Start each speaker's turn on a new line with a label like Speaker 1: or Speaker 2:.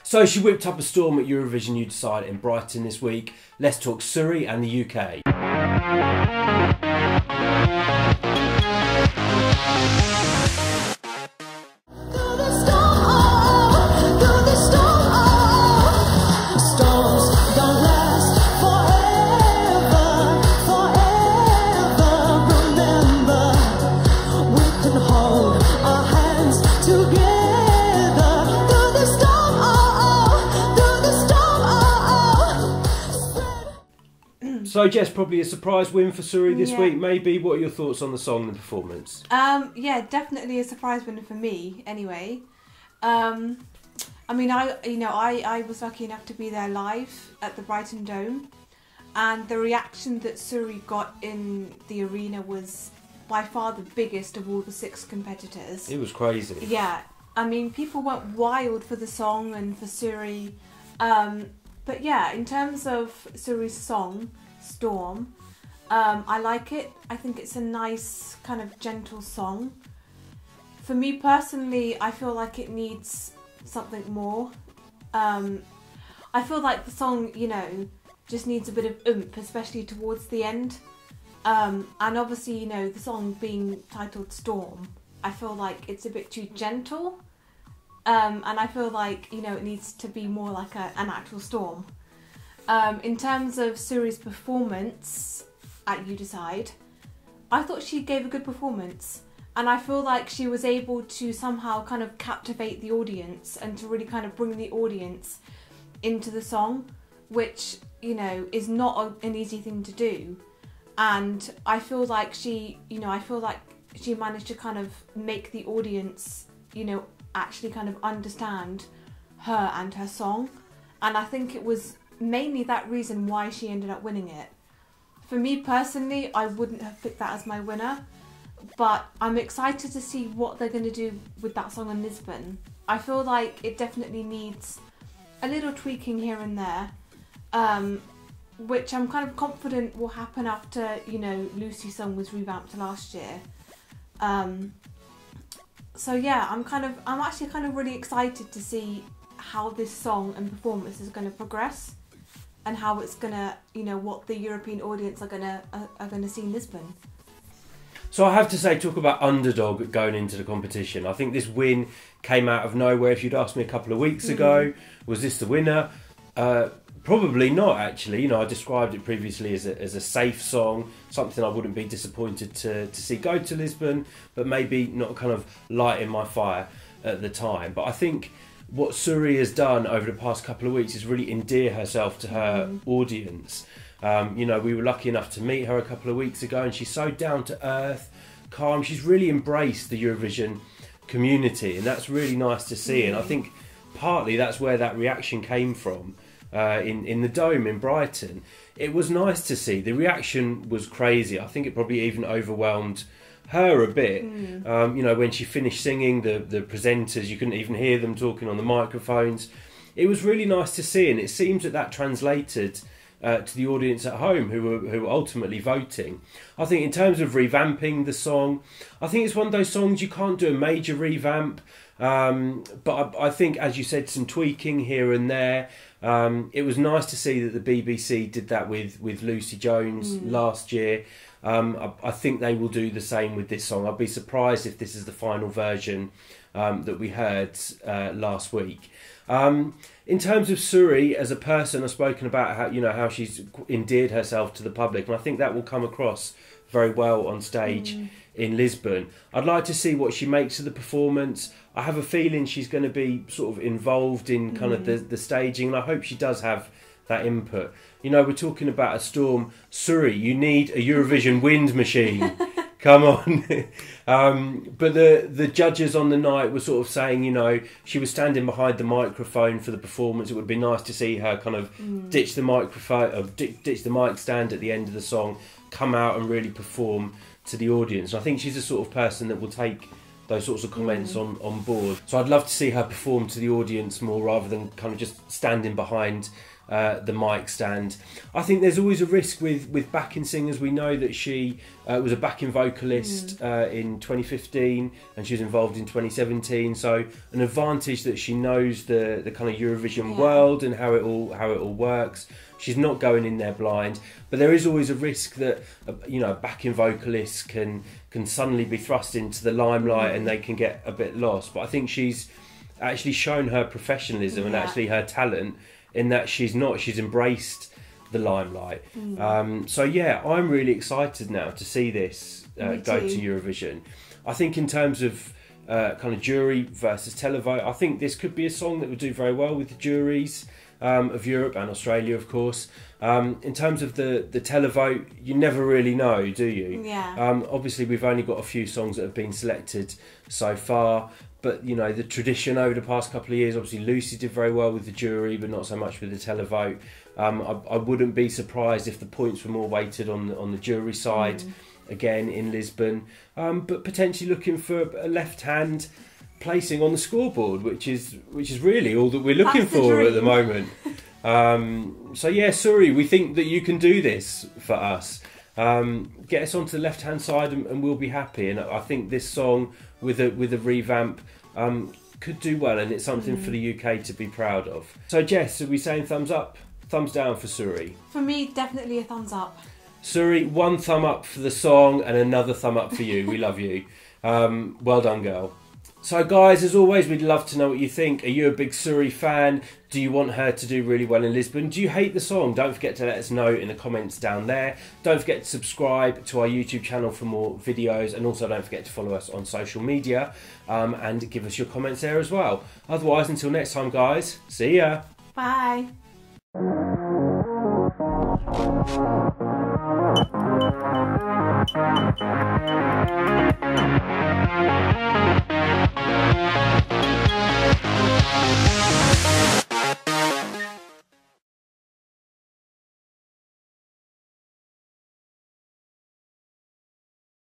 Speaker 1: So she whipped up a storm at Eurovision You Decide in Brighton this week. Let's talk SuRie and the UK. So Jess, probably a surprise win for SuRie this week. Maybe. What are your thoughts on the song and the performance?
Speaker 2: Yeah, definitely a surprise winner for me. Anyway, I mean, I was lucky enough to be there live at the Brighton Dome, and the reaction that SuRie got in the arena was by far the biggest of all the 6 competitors.
Speaker 1: It was crazy.
Speaker 2: Yeah, I mean, people went wild for the song and for SuRie. But yeah, in terms of SuRie's song, Storm, I like it. I think it's a nice kind of gentle song. For me personally, I feel like it needs something more. I feel like the song, you know, just needs a bit of oomph, especially towards the end. And obviously, you know, the song being titled Storm, I feel like it's a bit too gentle. And I feel like, you know, it needs to be more like an actual storm. In terms of SuRie's performance at You Decide, I thought she gave a good performance, and I feel like she was able to somehow kind of captivate the audience and to really kind of bring the audience into the song, which, you know, is not an easy thing to do. And I feel like she managed to kind of make the audience, you know, actually kind of understand her and her song. And I think it was mainly that reason why she ended up winning it. For me personally, I wouldn't have picked that as my winner, but I'm excited to see what they're going to do with that song in Lisbon. I feel like it definitely needs a little tweaking here and there, which I'm kind of confident will happen after, you know, Lucy's song was revamped last year. So yeah, I'm actually kind of really excited to see how this song and performance is going to progress, and how it's going to, you know, what the European audience are going to see in Lisbon.
Speaker 1: So I have to say, talk about underdog going into the competition. I think this win came out of nowhere. If you'd asked me a couple of weeks ago, was this the winner? Probably not, actually. You know, I described it previously as a safe song, something I wouldn't be disappointed to see go to Lisbon, but maybe not kind of lighting my fire at the time. But I think what SuRie has done over the past couple of weeks is really endear herself to her audience. You know, we were lucky enough to meet her a couple of weeks ago, and she's so down to earth, calm. She's really embraced the Eurovision community, and that's really nice to see. And I think partly that's where that reaction came from. In the Dome in Brighton, it was nice to see. The reaction was crazy. I think it probably even overwhelmed her a bit. You know, when she finished singing, the presenters, you couldn't even hear them talking on the microphones. It was really nice to see, and it seems that translated to the audience at home who were ultimately voting. I think in terms of revamping the song, I think it's one of those songs you can't do a major revamp, but I think, as you said, some tweaking here and there. It was nice to see that the BBC did that with Lucy Jones last year. I think they will do the same with this song. I'd be surprised if this is the final version that we heard last week. In terms of SuRie as a person, I've spoken about how she's endeared herself to the public, and I think that will come across very well on stage in Lisbon. I'd like to see what she makes of the performance. I have a feeling she's going to be sort of involved in kind of the staging, and I hope she does have that input. You know, we're talking about a storm. SuRie, you need a Eurovision wind machine. Come on. But the judges on the night were sort of saying, you know, she was standing behind the microphone for the performance. It would be nice to see her kind of ditch the microphone, or ditch the mic stand at the end of the song, come out and really perform to the audience. And I think she's the sort of person that will take those sorts of comments on board. So I'd love to see her perform to the audience more, rather than kind of just standing behind the mic stand. I think there's always a risk with backing singers. We know that she was a backing vocalist in 2015, and she was involved in 2017. So an advantage that she knows the kind of Eurovision world and how it all works. She's not going in there blind, but there is always a risk that a backing vocalist can suddenly be thrust into the limelight and they can get a bit lost. But I think she's actually shown her professionalism and actually her talent in that she's embraced the limelight. So yeah, I'm really excited now to see this go to Eurovision. I think in terms of kind of jury versus televote, I think this could be a song that would do very well with the juries of Europe and Australia, of course. In terms of the televote, you never really know, do you?
Speaker 2: Yeah.
Speaker 1: Obviously, we've only got a few songs that have been selected so far, but the tradition over the past couple of years, obviously Lucy did very well with the jury, but not so much with the televote. I wouldn't be surprised if the points were more weighted on the jury side, again in Lisbon, but potentially looking for a left-hand placing on the scoreboard, which is really all that we're looking for at the moment. So yeah, SuRie, we think that you can do this for us. Get us onto the left-hand side and we'll be happy. And I think this song with a revamp could do well, and it's something for the UK to be proud of. So Jess, are we saying thumbs up, thumbs down for SuRie?
Speaker 2: For me, definitely a thumbs up.
Speaker 1: SuRie, one thumb up for the song and another thumb up for you. We love you. Well done, girl. So guys, as always, we'd love to know what you think. Are you a big SuRie fan? Do you want her to do really well in Lisbon? Do you hate the song? Don't forget to let us know in the comments down there. Don't forget to subscribe to our YouTube channel for more videos, and also don't forget to follow us on social media and give us your comments there as well. Otherwise, until next time guys, see ya.
Speaker 2: Bye.